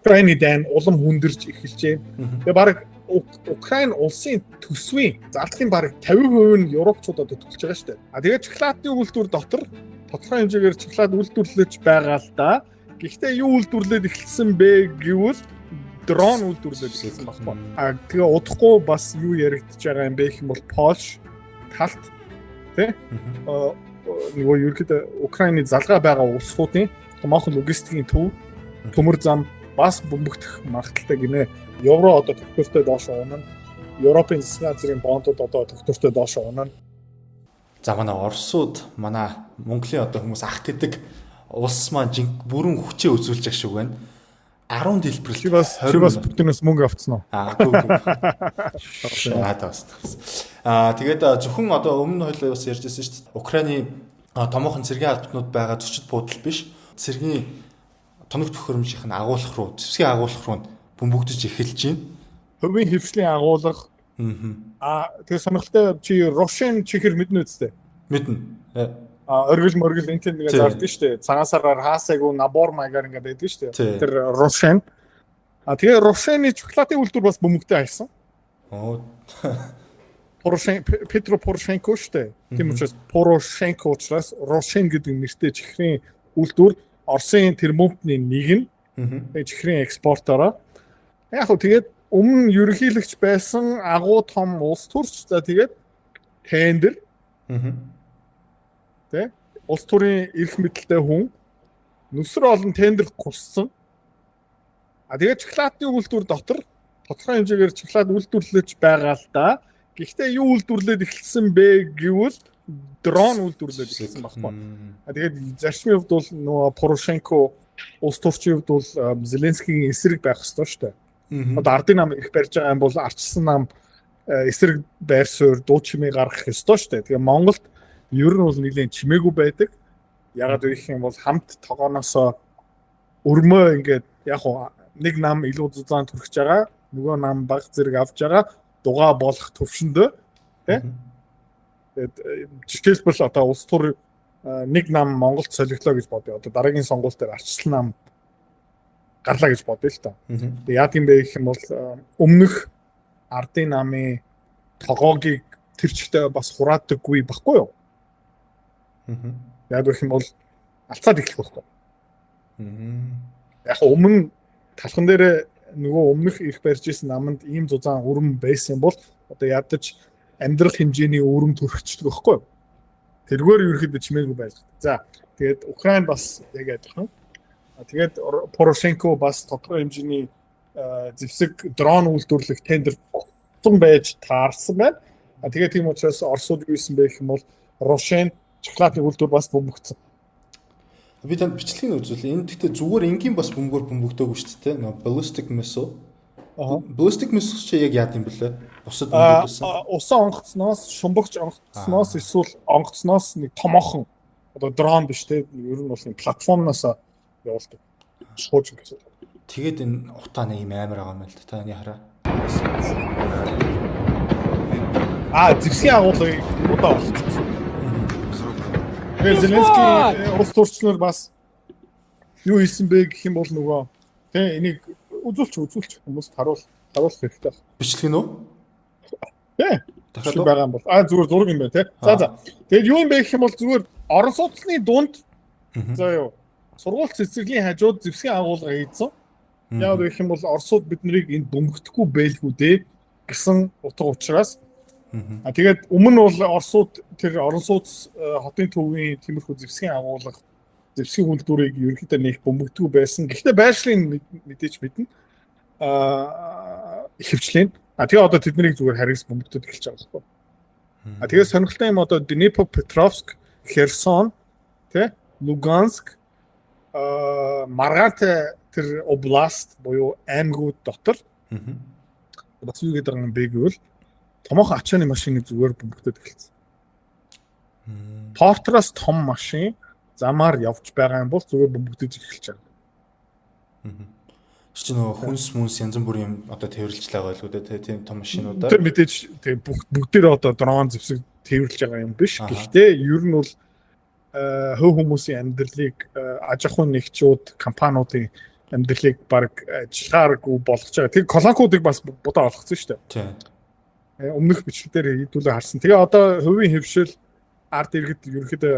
Украины дайн улам хүндэрж эхэлжээ. Тэгээ баг Украин улсын төсвийн зардлын бараг 50% нь европчуудад төлж байгаа шүү дээ. Тэгээд шоколадны үйлдвэр дотор тодорхой хэмжээгээр шоколад үйлдвэрлэж байгаа л да. Гэхдээ юу үйлдвэрлээд эхэлсэн бэ гэвэл дрон үйлдвэрлээд эхэлсэн баггүй. Тэгээ удахгүй бас юу яригдж байгаа юм бэ гэх юм бол Польш талт тий нөгөө ерөөд Украины залгаа байгаа улсуудын томоохон логистикийн төмөр зам бас бөмбөгдөх магадaltaй гинэ. Евро одоо тогтвортой доош унана. Европын засгийн газрын бондууд одоо тогтвортой доош унана. За манай Оросууд манай Монголын одоо хүмүүс ах гэдэг улс маань бүрэн хүчээ үзүүлж ах шиг байна. 10 дэлбэрэл бас Путинаас мөнгө авцсан уу? Тэгээд зөвхөн одоо өмнө хоёлоо бас ярьжсэн шүү дээ. Украины томоохон цэргийн албатнууд байгаа зочид буудал биш. Цэргийн тоног төхөөрөмжийн агуулгах руу, зэвсгийн агуулгах руу бөмбөгдөж эхэлж байна. Хувийн хөвшлийн агуулга. Тэгээ сонирхолтой чи Рошен чихэр мэднэ үстэй. Мэднэ. Оргил энэ тийм нэг зарддаг шүү дээ. Цагаан сараар хаасайг набор маягаар ингээд байдаг шүү дээ. Тэр Рошен. Тэгээ Рошены шоколадын үйлдвэр бас бөмбөгтэй хайсан. Петро Порошенко шүү дээ. Тийм учраас Порошенко учраас Рошен гэдэг нэртэй чихрийн үйлдвэр Оросын термометрийн нэг нь. Чихрийн экспортороо. Яг хөө тэгээд өмнө ерөнхийлөгч байсан агуу том улс төрч за тэгээд тендер тэ улс төрийн эрх мэдэлтэй хүн нүсэр олон тендер гуссан. Тэгээд шоколадны үйлдвэр дотор тодорхой хэмжээгээр шоколад үйлдвэрлэж байгаа л да. Гэхдээ юу үйлдвэрлээд эхэлсэн бэ гэвэл дрон үйлдвэрлээд эхэлсэн баггүй. Тэгээд зарчмын хувьд бол нөгөө Порошенко улс төрчийн хувьд бол Зеленскигийн эсрэг байх ёстой шүү дээ. Одоо ардын нам их барьж байгаа юм бол ардчсан нам эсрэг байр суурь дуу чимээ гаргах ёстой шүү дээ. Тэгээ Монголд ер нь бол нэлийн чимээгүй байдаг. Ягаад гэх юм бол хамт тогооноосоо өрмөө ингээд яг хуу нэг нам илүү зузаан төрөж байгаа, нөгөө нам баг зэрэг авж байгаа, дугаа болох төвшөндөө тий. Тэгээд жишээлбэл одоо улс төр нэг нам Монголд солигдлоо гэж бодъё. Одоо дараагийн сонгуульд дээр ардчсан нам гарлаа гэж бодъё л та. Яа гэм бэ гэх юм бол өмнөх ардын намын тогоогийг тэр чигтээ бас хураадаггүй баггүй юу? Яг гэх юм бол алцаад эхлэх байхгүй. Яг өмнө талхан дээр нөгөө өмнөх их барьж исэн наманд ийм зузаан өрөм байсан бол одоо ядаж амьдрах хэмжээний өрөм төрөгчдөг байхгүй юу? Тэргээр ерөөхдөө чимээгүй байлаа. За тэгээд Украин бас яг адилхан. Тэгээд Порошенко бас тодорхой хэмжээний зэвсэг дрон үйлдвэрлэх тендер гуцсан байж таарсан байна. Тэгээд тийм учраас Оросууд юу хийсэн бэ гэх юм бол Рошен шоколадны үйлдвэр бас бөмбөгдсөн. Би танд бичлэгийг үзүүлээ. Энэ гэхдээ зүгээр энгийн бас бөмбөгөөр бөмбөгдөөгүй шүү дээ. Нөгөө ballistic missile. Ballistic missile чи яг яад юм бэлээ? Бусад бөмбөгдсөн. Усан онгоцноос, шумбагч онгоцноос эсвэл онгоцноос нэг томоохон одоо дрон биш те. Ер нь бол энэ платформоос явуулдаг. Шууж гэсэн. Тэгээд энэ утаа нэг юм амар байгаа юм л да. Та энэ хараа. Зэвсгийн агуулгыг удаа болчихсон. Зеленский улс төрчлөөр бас юу хийсэн бэ гэх юм бол нөгөө тий энийг үзүүлч хүмүүст харуулах хэрэгтэй байна. Бичлэг нь үү? Тий. Дахиад байгаа юм бол зүгээр зураг юм байна тий. За. Тэгээд юу юм бэ гэх юм бол зүгээр орон сууцны дунд за юу сургууль цэцэрлэгийн хажууд зэвсгийн агуулга хийсэн. Яг гэх юм бол Оросууд биднийг энд бөмбөгдөхгүй байлгүй дээ гэсэн утга учраас тэгээд өмнө бол Оросууд тэр орон сууц хотын төвийн тиймэрхүү зэвсгийн агуулга зэвсгийн үйлдвэрийг ерөнхийдөө нэг бөмбөгдгүй байсан. Гэхдээ байршлын мэдээж мэднэ. Ихэвчлэн. Тэгээ одоо тэднийг зүгээр харгас бөмбөгдөд эхэлж байгаа байхгүй. Тэгээ сонирхолтой юм одоо Днепропетровск, Херсон, тэ Луганск, Маргаантай тэр област буюу аймагуд дотор бас юу гэдэг юм бэ гэвэл томоохон ачааны машины зүгээр бөмбөгдөд эхэлсэн. Портроос том машин замаар явж байгаа юм бол зүгээр бөмбөгдөж эхэлж байгаа. Чи нөгөө хүнс мүнс янз бүрийн юм одоо тэрвэрлж байгаа байлгүй дээ тийм том машинуудаар. Тэр мэдээж тийм бүгдээр одоо дрон зэвсэг тэрвэрлж байгаа юм биш. Гэхдээ ер нь бол хөв хүмүүсийн амьдралыг аж ахуйн нэгжүүд компаниудын амьдралыг баг ажиллахааргүй болгож байгаа. Тэр колонкуудыг бас будаа олгоцсон шүү дээ. Тийм. Өмнөх бичлэгээр хэдүүлээ харсан. Тэгээ одоо хувийн хэвшил ард иргэд ерөөхдөө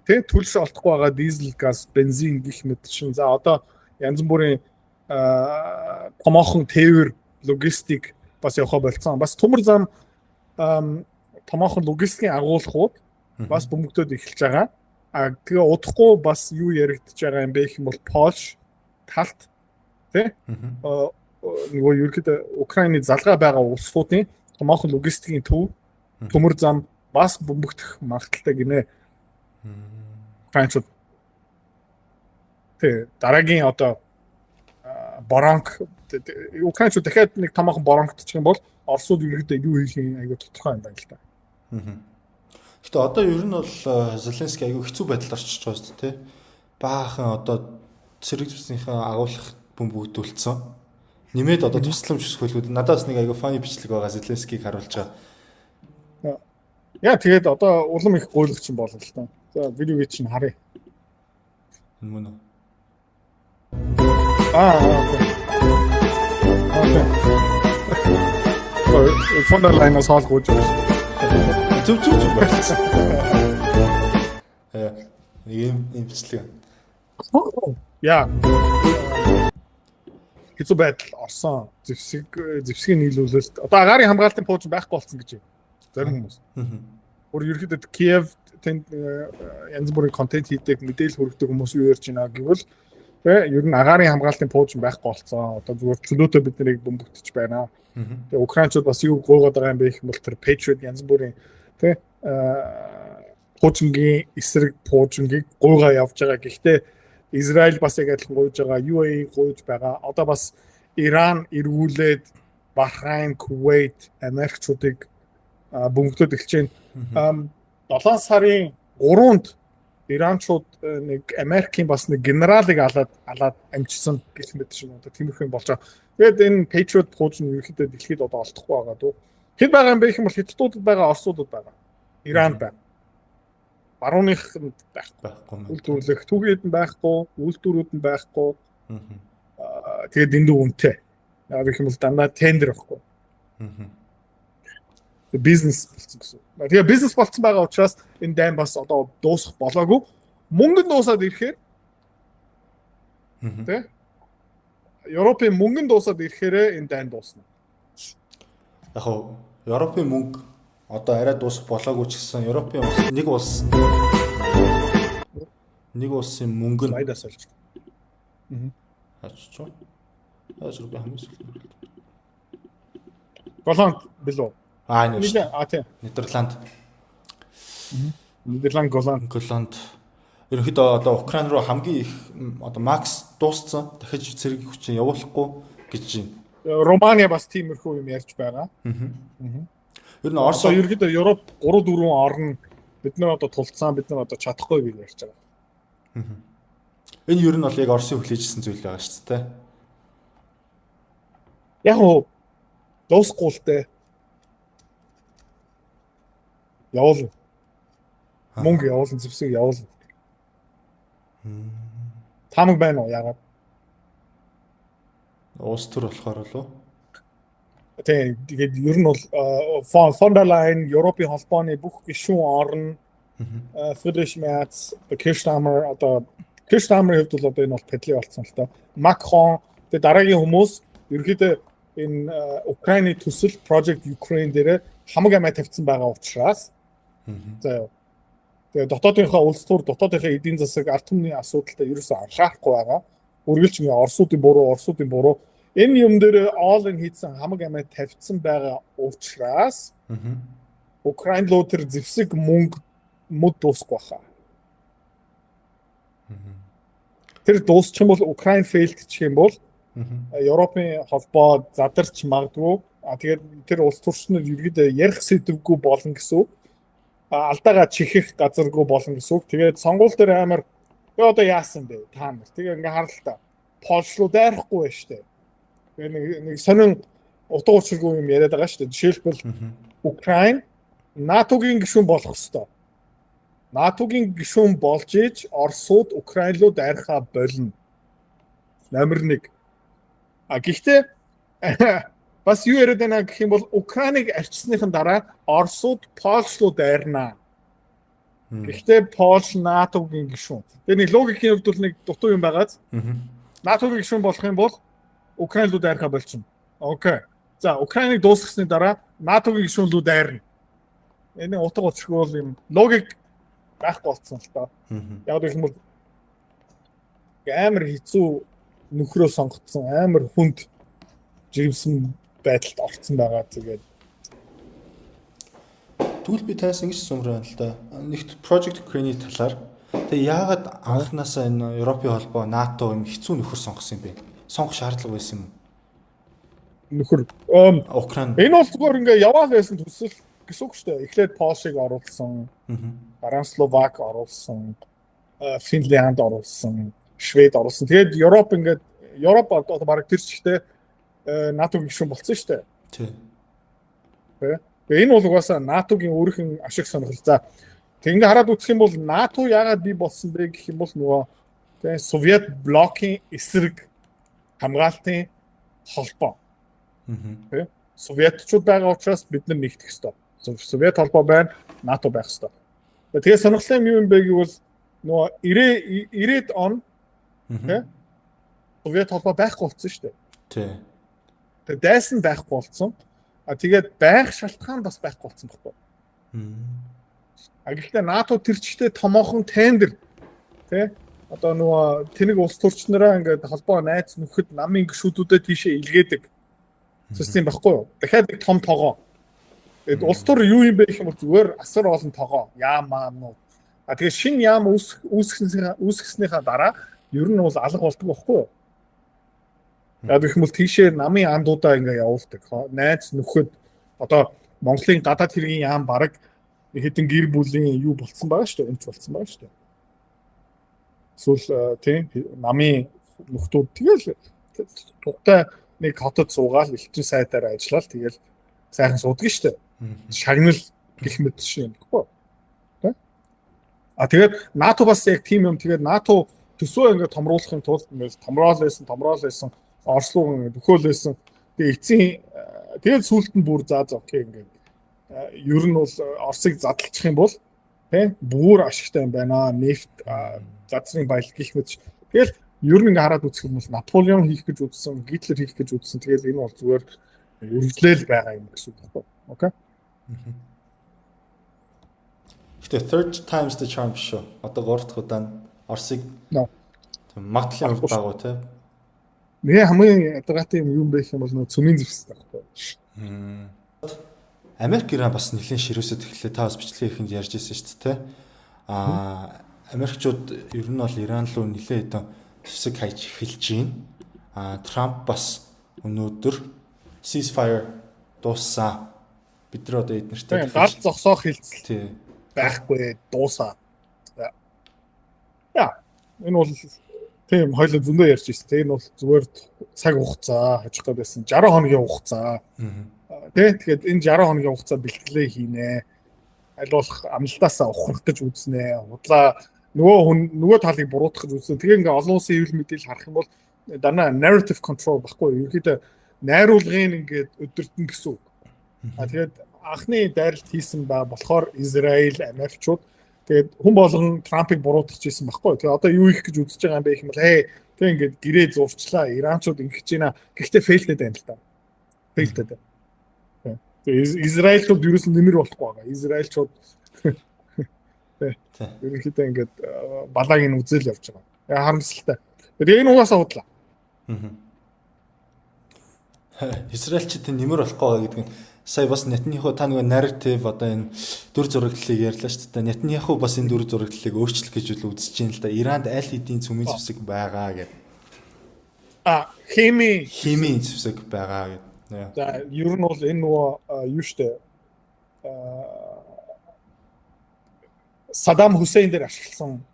тэг төлш олдохгүй байгаа дизель, газ, бензин гэх мэт чинь за одоо янз бүрийн томоохон тээвэр логистик бас явах болцсон. Бас төмөр зам томоохон логистикийн агуулгууд бас бөмбөгдөд эхэлж байгаа. Тэгээ удахгүй бас юу яригдж байгаа юм бэ гэх юм бол Польш талт тий нөгөө ерөөхдөө Украины залгаа байгаа улсуудын томоохон логистикийн төв төмөр зам бас бөмбөгдөх магадaltaй гинэ. Францууд тий дараагийн одоо боронк Украинууд дахиад нэг томоохон боронктчих юм бол Оросууд ерөөхдөө юу хийх юм айгүй тодорхой юм байна л да. Гэтэ одоо ер нь бол Зеленский айгүй хэцүү байдалд орчиж байгаа шүү дээ. Баахан одоо цэрэг зүснийхээ агуулгах бөмбөгдүүлсэн. Нэмээд одоо тусламж өсгөлүүд надаас нэг айгүй фаны бичлэг байгаа Зеленскийг харуулж байгаа. Яа тэгээд одоо улам их гуйлгч юм болов л та. За видеог чинь харъя. Энэ мөн үү? Окей. Фондерлайнаас хаалгууж байна. Зүг болсон. Ийм бичлэг. Яа. Хэцүү байдал орсон. Зэвсгийн нийлүүлэлт. Одоо агаарын хамгаалтын пууж байхгүй болсон гэж байна. Зарим хүмүүс. Өөр ерөөхдөө Киев тэнд янз бүрийн контент хийдэг, мэдээлэл хүргэдэг хүмүүс юу ярьж байна гэвэл ер нь агаарын хамгаалтын пууж байхгүй болсон. Одоо зүгээр чөлөөтэй бид нарыг бөмбөгдөж байна. Тэгээ Украинчууд бас юу гойгоод байгаа юм бэ гэх юм бол тэр Patriot янз бүрийн тий пуужингийн эсрэг пуужингийг гойгаа явж байгаа. Гэхдээ Израиль бас яг адилхан гойж байгаа, UAE гойж байгаа. Одоо бас Иран эргүүлээд Бахрайн, Кувейт, Америкчуудыг бөмбөгдөд эхэлж байна. 7 сарын 3-нд Иранчууд нэг Америкийн бас нэг генералыг алаад амжсан гэх мэт шиг одоо тиймэрхүү болж байгаа. Тэгээд энэ Patriot пуужин ерөөхдөө дэлхийд одоо олдохгүй байгаа дөө. Хэд байгаа юм бэ гэх юм бол Хятадуудад байгаа, Оросуудад байгаа. Иранд байна. Барууныханд байхгүй. Үйлдвэрлэх түүхийд нь байхгүй, үйлдвэрүүд нь байхгүй. Тэгээд дэндүү үнэтэй. Яг гэх юм бол дандаа тендер байхгүй. Бизнес болсон гэсэн. Тэгээ бизнес болсон байгаа учраас энэ дайм бас одоо дуусах болоогүй. Мөнгөнд дуусаад ирэхээр тэ Европын мөнгөнд дуусаад ирэхээр энэ дайм дуусна. Яг нь Европын мөнгө одоо арай дуусах болоогүй ч гэсэн Европын улс нэг улсын мөнгө нь айдас олж. Ачч. Ажиг би хамгийн сүүлд. Голланд билүү? Энэ тийм. Нидерланд. Нидерланд, Голланд. Ерөнхийдөө одоо Украин руу хамгийн их одоо макс дууссан. Дахиж цэрэг хүчин явуулахгүй гэж байна. Романия бас тиймэрхүү юм ярьж байгаа. Ер нь Орос ерөнхийдөө Европ 3-4 орн бид нар одоо тулцсан, бид нар одоо чадахгүй гэж ярьж байгаа. Энэ ер нь бол яг Оросын хүлээжсэн зүйл байгаа шүү дээ. Яг уу дуусахгүй л дээ. Явуулна. Мөнгө явуулна, зэвсэг явуулна. Тамаг байна уу яагаад? Уус төр болохоор болов. Тэгээд ер нь бол Фондерлайн, Европын холбооны бүх гишүүн орн Friedrich Merz, Keir Starmer одоо Keir Starmer хэвд бол одоо энэ бол педли болсон л та. Macron тэгээд дараагийн хүмүүс ерөөдөө энэ Украины төсөл Project Ukraine дээр хамаг амиа тавьсан байгаа учраас заяа. Тэгээд дотоодынхаа улс төр, дотоодынхаа эдийн засаг, ард түмний асуудалтай ерөөсөө анхаарахгүй байгаа. Үргэлж ингээ Оросуудын буруу энэ юм дээр all-in хийсэн хамаг амиа тавьсан байгаа учраас Украин руу тэр зэвсэг мөнгө мод дуусахгүй хаа. Тэр дуусчих юм бол Украин failed гэх юм бол Европын холбоо задарч магадгүй. Тэгээд тэр улс төрчнөр ерөөдөө ярих сэдвгүй болно гэсэн. Алдаагаа чихэх газаргүй болно гэсэн. Тэгээд сонгуул дээр амар одоо яасан бэ та нар. Тэгээ ингээ харалтаа. Польш руу дайрахгүй байна шүү дээ. Тэгээ нэг сонин утга учиргүй юм яриад байгаа шүү дээ. Жишээлбэл Украин НАТО-гийн гишүүн болох ёстой. НАТО-гийн гишүүн болж иж Оросууд Украин руу дайрахаа болно. номер 1. Гэхдээ бас юу яриад байна гэх юм бол Украиныг арчсныхан дараа Оросууд Польш руу дайрнаа. Гэхдээ Польш НАТО-гийн гишүүн. Тэгээ нэг логикийн хувьд бол нэг дутуу юм байгааз. НАТО-гийн гишүүн болох юм бол Украин руу дайрахаа болчихно. Окей. За Украиныг дуусгасны дараа НАТО-гийн гишүүн рүү дайрна. Энэ утга учиргүй бол юм логик байхгүй болсон л та. Яг гэх юм бол амар хэцүү нөхрөө сонгоцсон, амар хүнд жирэмсэн байдалд орсон байгаа. Тэгээд тэгвэл би таас ингэж сумраа л да. Нэгт Project Ukraine-ийн талаар тэгээ яагаад анхнаасаа энэ Европын холбоо НАТО юм хэцүү нөхөр сонгосон юм бэ? Сонгох шаардлага байсан юм уу? Нөхөр Украин. Энэ бол зүгээр ингээ яваал байсан төсөл гэсэн үг шүү дээ. Эхлээд Польшийг оруулсан, дараа Словак оруулсан, Финлянд оруулсан, Швед оруулсан. Тэгээд Европ одоо бараг тэр чигтээ НАТО-гийн гишүүн болсон шүү дээ. Тийм. Тэгээ энэ бол угаасаа НАТО-гийн өөрийнх нь ашиг сонирхол. За тэгээ хараад үзэх юм бол НАТО яагаад бий болсон бэ гэх юм бол нөгөө тэгээ Совет блокийн эсрэг хамгаалтын холбоо. Тэгээ Советчууд байгаа учраас бид нар нэгдэх ёстой. Совет холбоо байна, НАТО байх ёстой. Тэгээ сонирхолтой юм бэ гэвэл нөгөө 90-ад он тэгээ Совет холбоо байхгүй болсон шүү дээ. Тийм. Тэгээ дайсан байхгүй болсон. Тэгээд байх шалтгаан бас байхгүй болсон байхгүй. Гэхдээ НАТО тэр чигтээ томоохон тендер тий одоо нөгөө тэнэг улс төрчнөрөө ингээд холбоо найз нөхөд намын гишүүдүүдэд тийшээ илгээдэг систем байхгүй юу? Дахиад нэг том тоогоо. Тэгээд улс төр юу юм бэ гэх юм бол зүгээр асар олон тоогоо. Яамаа. Тэгээд шин яам үүсгэснийхаа дараа ер нь бол алга болдог байхгүй юу? Яг их юм бол тийшээ намын андуудаа ингээ явуулдаг. Найз нөхөд одоо Монголын гадаад хэргийн яам бараг хэдэн гэр бүлийн юу болцсон байгаа шүү дээ. Эмч болцсон байгаа шүү дээ. Эсвэл тийм намын нөхдүүд тэгэл тухтай нэг хотод суугаад элчин сайдаар ажиллаад тэгэл сайхан суудаг шүү дээ. Шагнал гэх мэт шиг юм баггүй. Тэ? Тэгээд НАТО бас яг тийм юм. Тэгээд НАТО төсөө ингээ томруулахын тулд ингээ томроол байсан. Орслуу нөхөөлөөсөн. Тэгээ эцсийн тэгээд сүүлд нь бүр заа окей ингээд ер нь бол Оросыг задлчих юм бол тийм бүр ашигтай юм байна. Нефт газрын баялаг гэх мэт. Тэгэл ер нь ингээ хараад үзэх юм бол Наполеон хийх гэж үзсэн, Гитлер хийх гэж үзсэн. Тэгэл энэ бол зүгээр үргэлжлээл байгаа юм гэсэн үг байна. Окей. Гэтэ third times the charm шүү. Одоо 3 дахь удаа Оросыг магадлалын хувьд дагуу тийм. Нэ хамгийн ядгатай юм бэ гэх юм бол нөө цөмийн зэвстэй байхгүй. Америк Иран бас нэлийн ширүүсэд эхлэе та бас бичлэгийн ихэнд ярьж ирсэн шүү дээ. Америкчууд ер нь бол Иран руу нэлээд хэдэн зэвсэг хайж эхэлж байна. Трамп бас өнөөдөр ceasefire дууссан. Бид нар одоо эднэртэй гал зогсоох хилцэл байхгүй дуусаа. Яа, энэ бол тийм хоёул зөндөө ярьж ирсэн. Тэгээ энэ бол зүгээр цаг хугацаа хожих гээд байсан 60 хоногийн хугацаа. Тэгээд энэ 60 хоногийн хугацаа бэлтгэлээ хийнэ. Аль болох амлалтаасаа ухрах гэж үзнэ. Худлаа нөгөө талыг буруутгах гэж үзнэ. Тэгээ ингээ олон улсын хэвлэл мэдээлэл харах юм бол дана narrative control баггүй. Ерөнхийдөө найруулгын ингээд өдөртөн гэсэн үг. Тэгээд анхны дайралт хийсэн ба болохоор Израиль, Америкчууд тэгээд хүн болгон Трампыг буруутгах гэсэн байхгүй. Тэгээ одоо юу их гэж үзэж байгаа юм бэ гэх юм бол тэг ингээд гэрээ зурчлаа. Иранчууд ингэж байна. Гэхдээ фейлдэд байна л та. Фейлдэд. Тэгээ Израильчууд юу ч нэмэр болохгүй байгаа. Израильчууд ерөнхийдөө ингээд балааг нь үзэл явж байгаа. Харамсалтай. Тэгээ энэ угаасаа худлаа. Израильчдын нэмэр болохгүй гэдэг нь сая бас Нетаньяху та нөгөө narrative одоо энэ дүр зураглалыг ярьлаа шүү дээ. Нетаньяху бас энэ дүр зураглалыг өөрчлөх гэж үл үзэж байна л да. Иранд аль хэдийн цөмийн зэвсэг байгаа гэдэг. Химийн зэвсэг байгаа гэдэг. За ер нь бол энэ нөгөө юу штэ Саддам Хусейн дээр ашигласан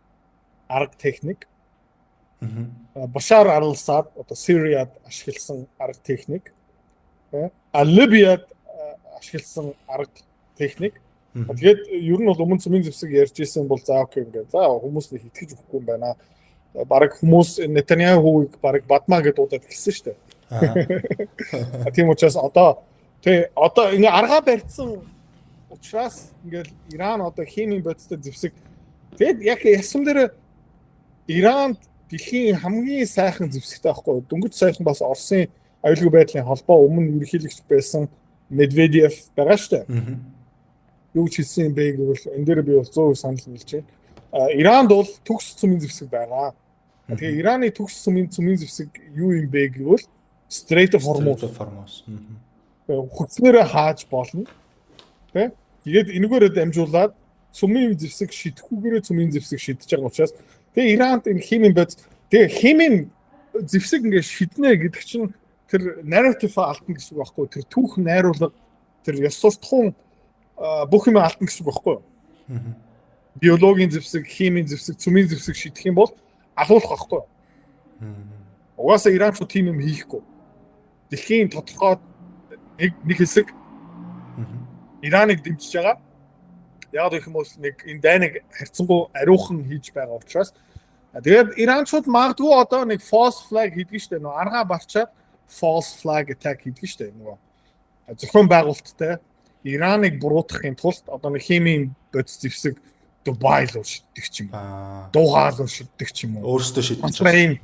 арга техник. Башар ал-Асад одоо Сириад ашигласан арга техник. Либияд ашигласан арга техник. Тэгээд ер нь бол өмнө цөмийн зэвсэг ярьж исэн бол за окей ингээд. За хүмүүс нэг итгэж өгөхгүй юм байна. бараг хүмүүс Нетаньяхуг бараг бадмаа гэдээ удаад гисэн шүү дээ. Тийм учраас одоо ингээ аргаа барьсан учраас ингээл Иран одоо химийн бодистой зэвсэг. Тэгэд яг ясам дээр Иранд дэлхийн хамгийн сайхан зэвсэгтэй байхгүй. Дөнгөж сайхан бас Оросын аюулгүй байдлын холбоо өмнө ерөнхийлөгч байсан Медведев байгаа шүү дээ. Юу ч хэлсэн юм бэ гэвэл энэ дээр би бол 100% санал нийлж байна. Иранд бол төгс цөмийн зэвсэг байгаа. Тэгээ Ираны төгс цөмийн зэвсэг юу юм бэ гэвэл Strait of Hormuz. Хүчнэрээ хааж болно. Тэ? Тэгээд энэгээр дамжуулаад цөмийн зэвсэг шидэхгүйгээр цөмийн зэвсэг шидэж байгаа учраас тэгээ Иранд энэ химийн бодис тэгээ химийн зэвсэг ингээ шиднэ гэдэг чинь тэр narrative алдна гэсэн үг байхгүй. Тэр түүх найруулга тэр ёс суртахуун бүх юм алдна гэсэн үг байхгүй юу? Биологийн зэвсэг, химийн зэвсэг, цөмийн зэвсэг шидэх юм бол алуулах байхгүй юу? Угаасаа Иранчууд тийм юм хийхгүй. Дэлхийн тодорхой нэг хэсэг Ираныг дэмжиж байгаа. Яг гэх юм бол нэг энэ дайныг харьцангуй ариухан хийж байгаа учраас тэгээд Иранчууд магадгүй одоо нэг false flag хийдэг штэ нөө аргаа барчаад false flag attack хийдэг штэ нөгөө зөвхөн байгуулалттай Ираныг буруутгахын тулд одоо нэг химийн бодис зэвсэг Дубай руу шиддэг ч юм уу. Дугаа руу шиддэг ч юм уу. Өөрсдөө шиддэг.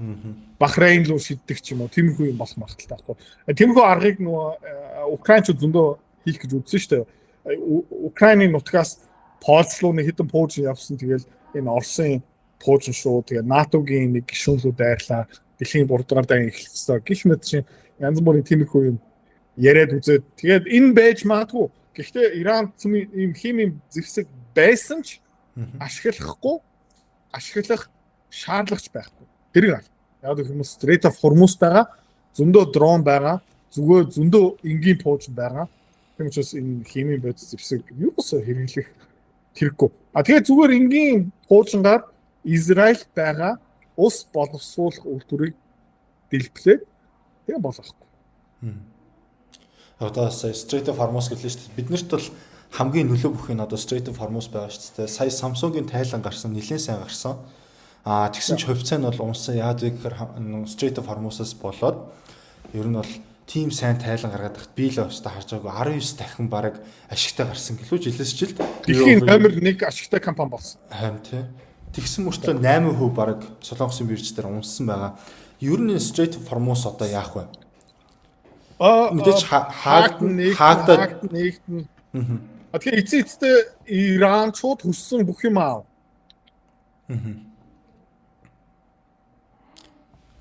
Бахрейн руу шиддэг ч юм уу. Тиймэрхүү юм болох магадaltaй байхгүй. Тиймэрхүү аргыг нөгөө Украинчууд зөндөө хийх гэж үзсэн шүү дээ. Украины нутгаас Польш руу нэг хэдэн пуужин явсан. Тэгэл энэ Оросын пуужин шүү. Тэгээ НАТОгийн нэг гишүүнлүү дайрлаа. Дэлхийн 3 дугаар дайн эхэлсэн. Гэх мэт чинь янз бүрийн тиймэрхүү юм яриад үзээд тэгээд энэ байж магадгүй. Гэхдээ Иран ийм химийн зэвсэг байсан ч ашиглахгүй ашиглах шаардлагач байхгүй. Тэрийг аль. Яг гэх юм Strait of Hormuz байгаа, зөндөө дрон байгаа, зөндөө энгийн пуужин байгаа. Тийм учраас энэ химийн бодис зэвсэг юусоо хэрэглэх хэрэггүй. Тэгээ зүгээр энгийн пуужингаар Израиль байгаа ус боловсруулах үйлдвэрийг дэлбэлээд тэгээ болохгүй. Одоо сая Strait of Hormuz гэлээ шүү дээ. Биднэрт бол хамгийн нөлөө бүх нь одоо Strait of Hormuz байгаа шүү дээ. Сая Samsung-ийн тайлан гарсан, нэлээд сайн гарсан. Тэгсэн ч хувьцаа нь бол унсан. Яад вэ гэхээр Strait of Hormuz-аас болоод ер нь бол тийм сайн тайлан гаргаад тахт би л өстө харж байгаагүй 19 дахин бараг ашигтай гарсан гэлүү жилээс жилд. Дэлхийн номер 1 ашигтай компани болсон. Харин тий. Тэгсэн мөртлөө 8% бараг Солонгосын бирж дээр унсан байгаа. Ер нь Strait of Hormuz одоо яах вэ? Мэдээж хаагдаад нэгтэн. Тэгэхээр эцээдтэй Иранчууд хүссэн бүх юм аав.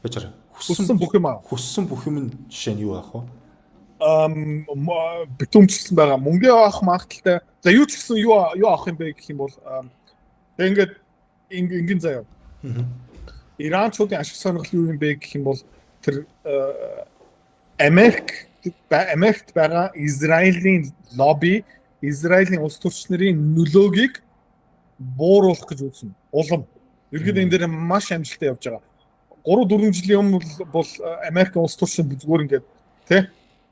Бачаар хүссэн бүх юм аав. Хүссэн бүх юм нь жишээ нь юу аах вэ? Битүүмчлсэн байгаа мөнгө авах магадaltaй. За юу ч гэсэн юу авах юм бэ гэх юм бол ингээд ингийн заяа. Иранчуудын ашиг сонирхол юу юм бэ гэх юм бол тэр Америкт байгаа Израилийн лобби, Израилийн улс төрчнэрийн нөлөөгийг бууруулах гэж үзсэн. Улам. Ерөнхийдөө энэ дээр маш амжилттай явж байгаа. 3-4 жилийн өмнө бол Америкийн улс төрчид зүгээр ингээд тий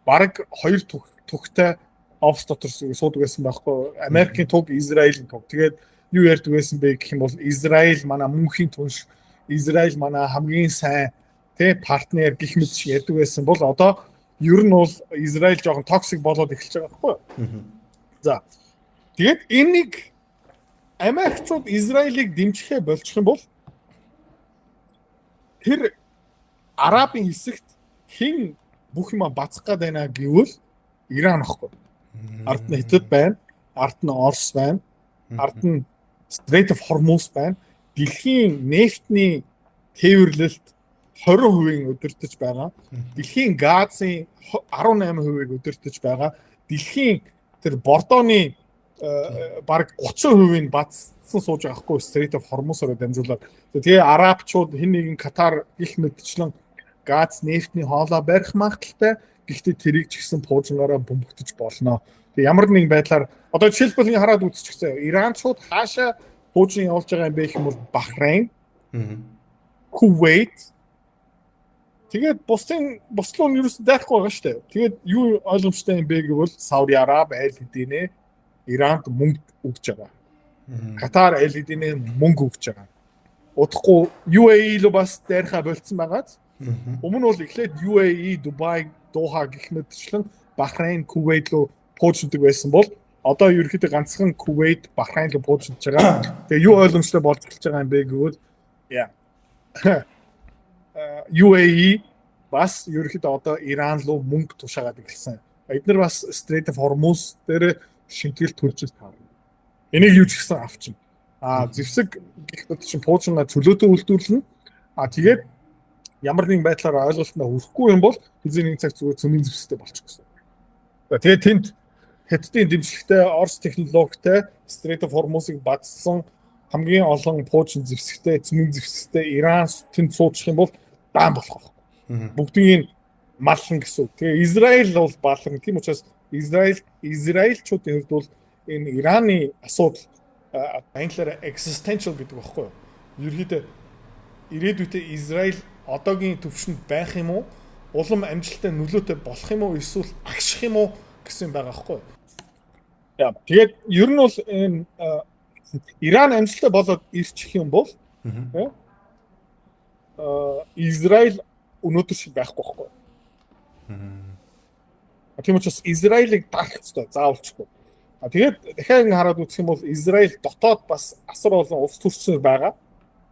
бараг 2 түгтэй офс дотор суудаг байсан байхгүй. Америкийн туг, Израилийн туг. Тэгээд юу ярьдаг байсан бэ гэх юм бол Израиль манай мөнхийн түнш, Израиль манай хамгийн сайн тий партнер гэх мэт шиг ярьдаг байсан бол одоо ер нь бол Израиль жоохон токсик болоод эхэлж байгаа байхгүй юу? За. Тэгээд энийг Америкчууд Израилийг дэмжихээ болчих юм бол тэр Арабын хэсэгт хэн бүх юма бацах гээд байна гэвэл Иран ахгүй. Ард нь Хятад байна, ард нь Орос байна, ард нь Strait of Hormuz байна. Дэлхийн нефтний тээвэрлэлт 20% өдөртөж байгаа. Дэлхийн газын 18% өдөртөж байгаа. Дэлхийн тэр бордооны бараг 30% бацсан сууж байгаа хгүй Strait of Hormuz-оор дамжуулаад. Тэгээ арабчууд хэн нэгэн Катар гих мэдчлэн газ нефтний хоолой барих магадaltaй. Гэхдээ тэрийг ч гэсэн пуужингаараа бөмбөгдөж болно. Тэгээ ямар нэгэн байдлаар одоо жишээлбэл хараад үзчихсэн. Иранчууд хаашаа пуужин явуулж байгаа юм бэ гэх юм бол Бахрейн, Кувейт. Тэгээд буслуу нь юусэн дайхгүй байгаа шүү дээ. Тэгээд юу ойлгомжтой юм бэ гэвэл Сауди Араб аль хэдийнэ Иранд мөнгө өгж байгаа. Катар аль хэдийнэ мөнгө өгж байгаа. удахгүй UAE руу бас дайрхаа болцсон байгаад. Өмнө бол эхлээд UAE, Dubai, Doha гэх мэтчлэн Бахрейн, Кувейт руу пууждаг байсан бол одоо ерөөхдөө ганцхан Кувейт, Бахрейн руу пуужж байгаа. Тэгээ юу ойлгомжтой болж эхэлж байгаа юм бэ гэвэл UAE бас ерөөхдөө одоо Иран руу мөнгө тушаагаад эхэлсэн. Эдгээр бас Strait of Hormuz дээр шимтгэл төлж таарна. Энийг юу ч гэсэн авчин. Зэвсэг гэх мэт чинь пуужна чөлөөтэй үйлдвэрлэнэ. Тэгээд ямар нэгэн байдлаар ойлголтод хүрэхгүй юм бол хэзээ нэг цаг зүгээр цөмийн зэвсэгтэй болчих гэсэн. Тэгээд тэнд Хятадын дэмжлэгтэй Орос технологитой Strait of Hormuz-ыг бадсан хамгийн олон пуужин зэвсэгтэй, цөмийн зэвсэгтэй Иран тэнд суучих юм бол даан болох. Бүгдийн маллан гэсэн. Тэгээ Израиль бол баалган. Тийм учраас Израильчуудын хувьд бол энэ Ираны асуудал англиар existential гэдэг багхгүй юу? Ерөнхийдөө ирээдүйдээ Израиль одоогийн төвшөнд байх юм уу? Улам амжилттай нөлөөтэй болох юм уу? Эсвэл агших юм уу гэсэн байгаа байхгүй юу? Тэгээд ер нь бол энэ Иран амжилттай болоод ирчих юм бол Израиль өнөөдөр шиг байхгүй байхгүй юу? Тийм учраас Израилийг дарах хэрэгтэй заавалчгүй. Тэгээд дахиад ингэ хараад үзэх юм бол Израиль дотоод бас асар олон улс төрчнөр байгаа.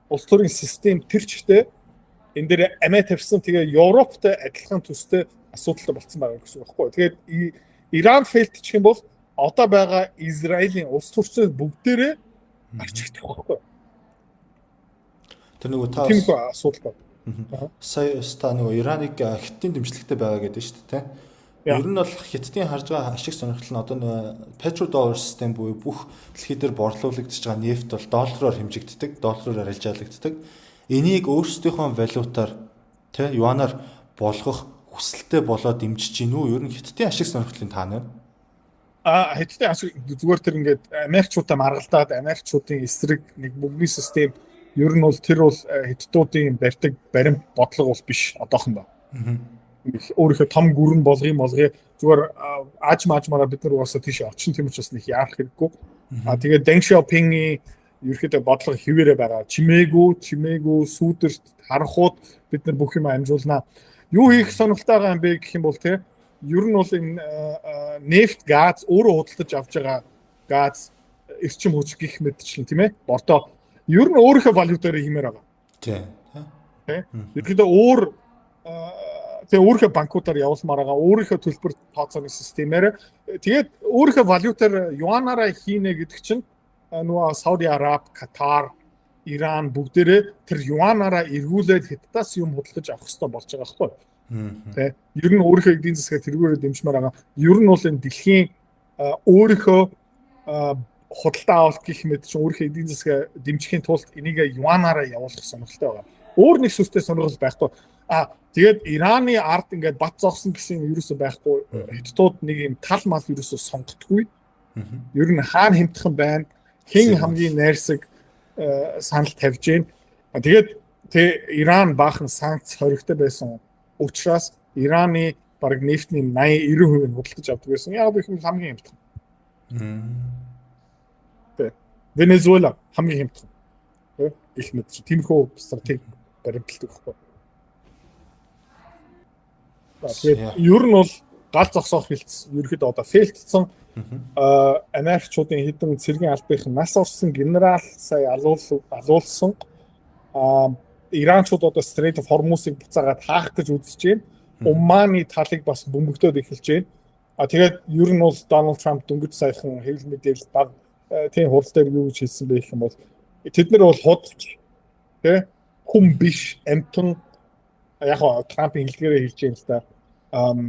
Улс төрийн систем тэрчтэй энэ дээр амиа тавьсан тэгээ Европтой адилхан төстэй асуудалтай болцсон байгаа гэсэн үг байхгүй. Тэгээд Иран фейлдчих юм бол одоо байгаа Израилийн улс төрчнөр бүгдээрээ арчигдах байхгүй. Тэр нөгөө та тийм асуудал байна. Сая ста нөгөө Ираныг Хятадын дэмжлэгтэй байгаа гэдэг шүү дээ, тийм. Ер нь бол Хятадын харж байгаа ашиг сонирхол нь одоо нөгөө petrodollar систем буюу бүх дэлхий дээр борлуулагдж байгаа нефт бол доллараар хэмжигддэг, доллараар арилжаалагддаг. Энийг өөрсдийнхөө валютаар тий юанаар болгох хүсэлтэй болоод дэмжиж гин үү? Ер нь Хятадын ашиг сонирхлын таана. Хятадын ашиг зүгээр тэр ингээд Америкчуудаа маргалдаад Америкчуудын эсрэг нэг бүгдийн систем ер нь бол тэр бол Хятадуудын барьдаг баримт бодлого бол биш одоохондоо. Өөрийнхөө том гүрэн болгоё зүгээр аажмаараа бид нар угаасаа тийш очин тийм учраас нэг яарах хэрэггүй. Тэгээд Deng Xiaoping-ийн ерөөхдөө бодлого хിവэрэ байгаа. Чимээгүй сүүдэрт харанхууд бид нар бүх юм амжуулнаа. Юу хийх сонирхолтой байгаа юм бэ гэх юм бол те ер нь бол энэ нефт, газ өөрөө худалдаж авч байгаа газ эрчим хүч гэх мэтчлэн тийм ээ. Бордоо ер нь өөрийнхөө валютаар хиймээр байгаа. Тийм. Ерөөхдөө өөр тэгээ өөрийнхөө банкудаар явуулмаар байгаа. Өөрийнхөө төлбөр тооцооны системээр тэгээд өөрийнхөө валютаар юанаараа хийнэ гэдэг чинь нөгөө Сауди Араб, Катар, Иран бүгдээрээ тэр юанаараа эргүүлээд Хятадаас юм худалдаж авах хэрэгтэй болж байгаа байхгүй юу? Тэ ер нь өөрийнхөө эдийн засгаа тэргүүрээ дэмжмээр байгаа. Ер нь бол энэ дэлхийн өөрийнхөө худалдаа авалт гэх мэт чинь өөрийнхөө эдийн засгаа дэмжихийн тулд энийг юанаараа явуулах сонирхолтой байгаа. Өөр нэг сүртэй сонирхол байхгүй. Тэгээд Ираны ард ингээд бат зогсон гэсэн юм ерөөсөө байхгүй. Хятадууд нэг юм тал мал ерөөсөө сонгодгүй. Ер нь хаана хэмтхэн байна? Хэн хамгийн найрсаг санал тавьж гин. Тэгээд Иран баахан санкц хоригтой байсан учраас Ираны бараг нефтний 80-90% нь худалдаж авдаг байсан. Яг их хамгийн хэмтхэн. Венесуэла хамгийн хэмтхэн. Гэх мэт тиймэрхүү стратеги баримталдаг байхгүй. Тэгээд ер нь бол гал зогсоох хилцс ерөөхдөө одоо фейлдсэн Америкчуудын хэдэн цэргийн албахийн нас орсон генерал сая алуулсан Иранчууд одоо Strait of Hormuz-ыг буцаагаад хаах гэж үзэж байна. Умманы талыг бас бөмбөгдөөд эхэлж байна. Тэгээд ер нь бол Дональд Трамп дөнгөж саяхан хэвлэл мэдээлэл баг тийм хурал дээр юу гэж хэлсэн бэ гэх юм бол тэд нар бол худалч тий хүм биш амтан яг Трампын хэлдгээрээ хэлж юм л да.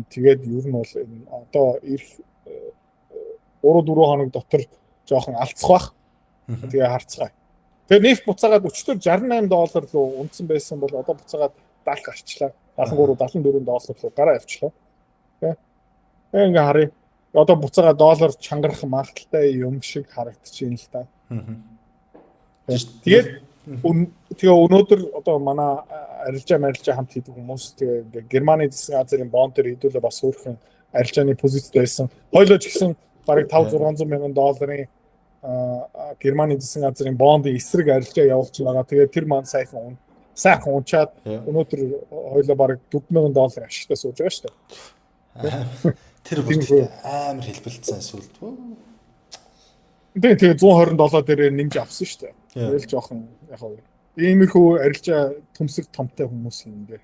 Тэгээд ер нь бол одоо ирэх 3-4 хоног дотор жоохон алдцах бах. Тэгээ харцгаая. Тэгээд нефт буцаагаад $68 руу унтсан байсан бол одоо буцаагаад 70 гарчлаа. 73-74 доллар руу гараа авчлаа. Тэ. Ингээ харъя. Одоо буцаагаад доллар чангарах магадaltaй юм шиг харагдчихээн л та. Тэгээд тэгээ өнөөдөр одоо манай арилжаа хамт хийдэг хүмүүс тэгээ Германы засгийн газрын бонд төр хэдүүлээ бас өөрхөн арилжааны позицид байсан. Хойлооч гэсэн бараг $500-600 мянган долларын Германы засгийн газрын бондын эсрэг арилжаа явуулж байгаа. Тэгээд тэр маань сайхан унчаад өнөөдөр хоёлоо бараг $40,000 ашигтай сууж байгаа шүү дээ. Тэр бүрт амар хэлбэлцсэн сүлд. Тэгээд $127 дээрээ нэмж авсан шүү дээ. Тэгэл жоохон яг иймэрхүү арилжаа төмсөг томтой хүмүүс юм дээ.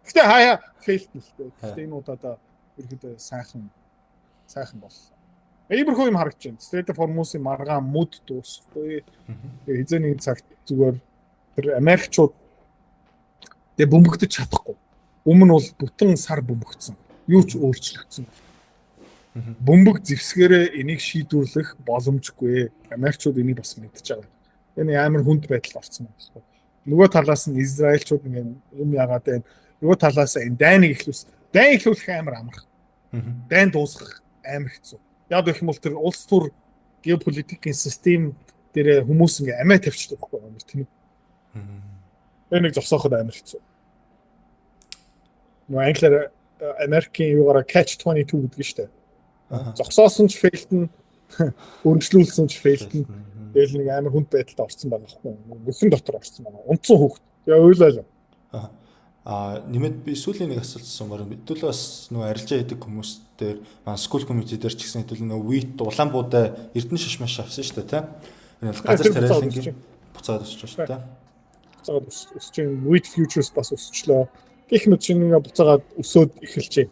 Гэтэ хаяа фейлтэн л дээ. Гэтэ энэ удаа ерөөдөө сайхан болсон. Иймэрхүү юм харагдаж байна. State Formos-ийн маргаан мод дуусахгүй. Тэгээ хизээ нэг цагт зүгээр тэр Америкчууд тэгээ бөмбөгдөж чадахгүй. Өмнө бол бүтэн сар бөмбөгдсөн. Юу ч өөрчлөгдсөн. Бөмбөг зэвсгээрээ энийг шийдвэрлэх боломжгүй. Америкчууд энийг бас мэдчихэж байгаа. Энэ амар хүнд байдал орсон байна. Нөгөө талаас нь Израильчууд ингэ юм яагаад байна. Нөгөө талаас нь дайныг эхлүүлэх амар амарх. Дайн дуусгах амар хэцүү. Яг гэх юм бол тэр улс төр геополитикийн систем дээр хүмүүс ингэ амиа тавьчихдаг байхгүй юм тийм. Энийг зогсооход амар хэцүү. Нөгөө англиар Америкийн юугаараа catch-22 гэдэг нь шүү дээ. Зогсоосон ч фейлтэн, өргөжлүүлсэн ч фейлтэн. Тэгэл нэг амар хүнд байдалд орсон байгаа байхгүй юу? Бүхэн дотор орсон байгаа. Унтсан хүүхэд. Тэгээ ойлоо. Нэмээд би сүүлийн нэг асуулт асуумаар хэдүүл бас нөгөө арилжаа хийдэг хүмүүс дээр скул community дээр ч гэсэн хэдүүл нөгөө wheat улаан буудаа эрдэнэ шишмаш авсан шүү дээ, тийм. Энэ бол газар тариалангийн буцаад өсч шүү дээ. Буцаад өсч чинь wheat futures бас өсчлөө. Гэх мэт чинь ингээ буцаагаад өсөөд эхэлжээ.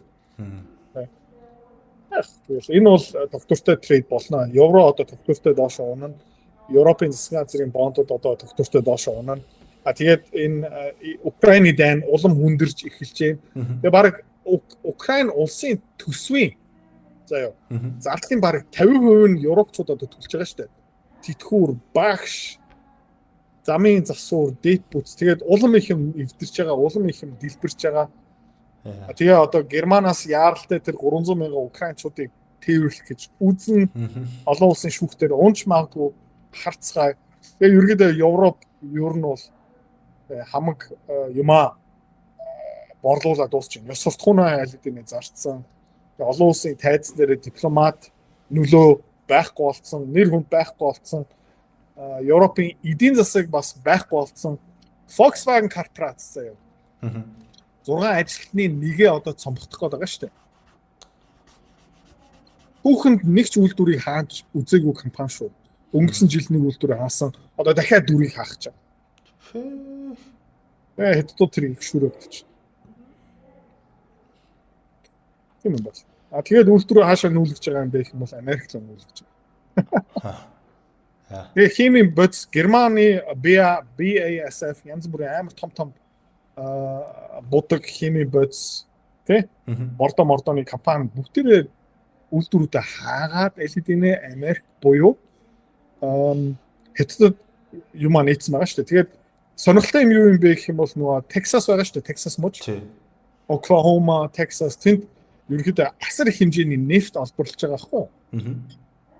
Энэ бол тогтвортой трейд болно. Евро одоо тогтвортой доош унана. Европын засгийн газрын бондууд одоо тогтвортой доош унана. Тэгээд энэ Украины дайн улам хүндэрж эхэлж байна. Тэгээ баг Украин улсын төсвийн заяа. Зардлын баг 50% нь европчуудад төлж байгаа шүү дээ. Тэтгүүр, багш, замын засвар, дэт бүц. Тэгээд улам их юм эвдэрч байгаа, улам их юм дэлбэрч байгаа. Тэгээ одоо Германаас яаралтай тэр 300,000 украинчуудыг тээвэрлэх гэж үзэн олон улсын шүүхтэр унж магадгүй харцгаа. Тэгээ ерөөдөө Европ ер нь бол хамаг юмаа борлуулаад дуусч байна. Ёс суртахуунаа аль хэдийн зарцсан. Тэгээ олон улсын тайзан дээр дипломат нөлөө байхгүй болсон, нэр хүнд байхгүй болсон. Европын эдийн засаг бас байхгүй болсон. Volkswagen корпорац заяа. 6 ажилтны нэгээ одоо цомбогдох гээд байгаа шүү дээ. Хүүхэнд нэг ч үйлдвэрийг хааж үзээгүй компани шүү. Өнгөрсөн жил нэг үйлдвэр хаасан. Одоо дахиад дүрийг хаах гэж байгаа. Хэдтүүд тэр их шүрээд ч. Тийм юм байна. Тэгээд үйлдвэрөө хаашаа нүүлгэж байгаа юм бэ гэх юм бол Америк л нүүлгэж байгаа. Тэгээ химийн бодис Германы BASF янз бүрийн амар том будаг химийн бодис тий мордоны компани бүгдээрээ үйлдвэрүүдэд хаагаад элэдинэ Америк буюу хэдтүүд юм нээсэн байгаа шүү дээ. Тэгээд сонирхолтой юм бэ гэх юм бол нөгөө Texas байгаа шүү дээ. Texas мууч. Oklahoma, Texas тэнд ерөнхийдөө асар их хэмжээний нефт олборлож байгаа хгүй.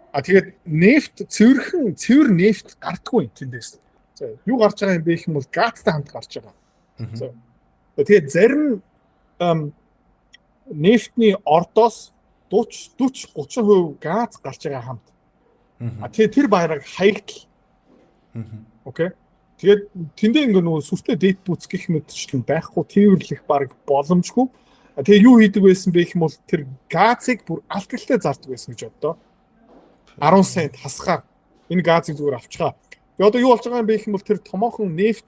Тэгээд нефт цэвэр нефт гардаггүй тэндээс. За юу гарч байгаа юм бэ гэх юм бол газтай хамт гарч байгаа. Тэгээд зарим нефтний ордоос 40-30% газ гарч байгаа хамт. Тэгээд тэр баяраг хаягдл. Окей. Тэгээд тэндээ ингээ нөгөө сүртэй дэт бүц гэх мэтчлэн байхгүй тээвэрлэх баг боломжгүй. Тэгээд юу хийдэг байсан бэ гэх юм бол тэр газыг бүр алтгалтай зардаг байсан гэж боддоо. 10 цент хасгаар энэ газыг зүгээр авчгаа. Тэгээд одоо юу болж байгаа юм бэ гэх юм бол тэр томоохон нефт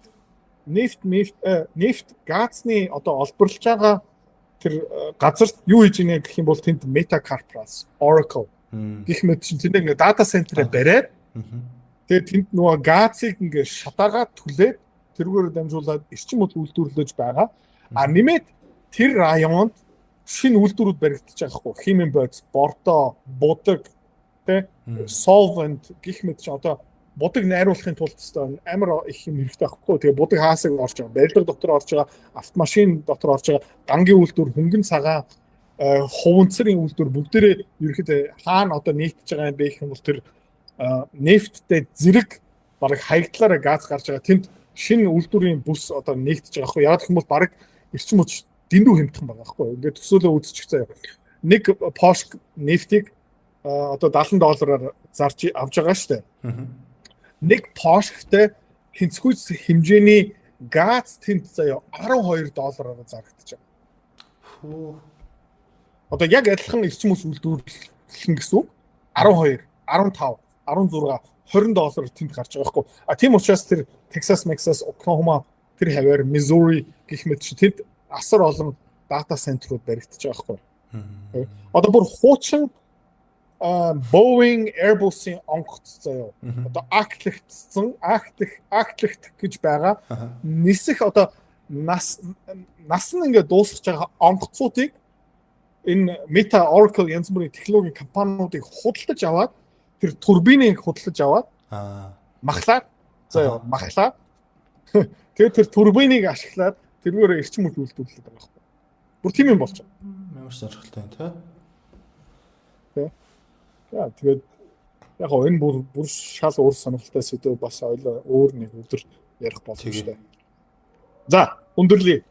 газны одоо олборлож байгаа тэр газарт юу хийж ийнэ гэх юм бол тэнд Meta Corporation, Oracle гэх мэт чинь тэнд ингээ дата центрээ бариад тэгээд тэнд нөгөө газыг ингээ шатаагаад түлээд тэргээр дамжуулаад эрчим мод үйлдвэрлэж байгаа. Нэмээд тэр районд шинэ үйлдвэрүүд баригдаж байгаа хгүй. Химийн бодис, бордоо, будаг, тэ solvent гэх мэт чинь одоо будаг найруулахын тулд амар их юм хэрэгтэй байхгүй. Тэгээ будаг хаасаг орж байгаа, барилга дотор орж байгаа, автомашин дотор орж байгаа, гангийн үйлдвэр, хөнгөн цагаан, хуванцрын үйлдвэр бүгдээрээ ерөөхдөө хаана одоо нийтж байгаа юм бэ гэх юм бол тэр нефттэй зэрэг бараг хаягдлаараа газ гарч байгаа. Тэнд шинэ үйлдвэрийн бүс одоо нэгдэж байгаа хгүй. Яг гэх юм бол бараг эрчим хүч дэндүү хэмтэх байгаа хгүй. Ингээд төсөөлөө үзчих заяа. Нэг Porsche нефтийг одоо $70 зарж авч байгаа шүү дээ. Аа. Нэг Porsche-тэй тэнцвүүц хэмжээний газ тент заяа $12 зарагдаж байгаа. Хөө. Одоо яг адилхан эрчим хүч үйлдвэрлэх гэсэн үг 12, 15, 16, $20 тэнд гарч байгаа байхгүй. Тийм учраас тэр Texas, Oklahoma, тэр хаваар Missouri гэх мэт чи тэнд асар олон дата центрууд баригдаж байгаа байхгүй. Одоо бүр хуучин Boeing, Airbus-ийн онгоц заяа. Одоо актлэгт гэж байгаа. Нисэх одоо нас нь ингээд дуусгаж байгаа онгоцуудыг энэ Meta, Oracle янз бүрийн технологийн компаниудыг худалдаж аваад тэр турбиныг худалдаж аваад махлаад заяа махлаад тэгээд тэр турбиныг ашиглаад тэргээр эрчим хүч үйлдвэрлэдэг байгаа байхгүй. Бүр тийм юм болж байгаа. Ямар сонирхолтой юм те. Яа тэгээд яг энэ бүр шал өөр сонирхолтой сэдв бас ойлоо өөр нэг өдөр ярих болох юм шүү дээ. За, өндөрлөе.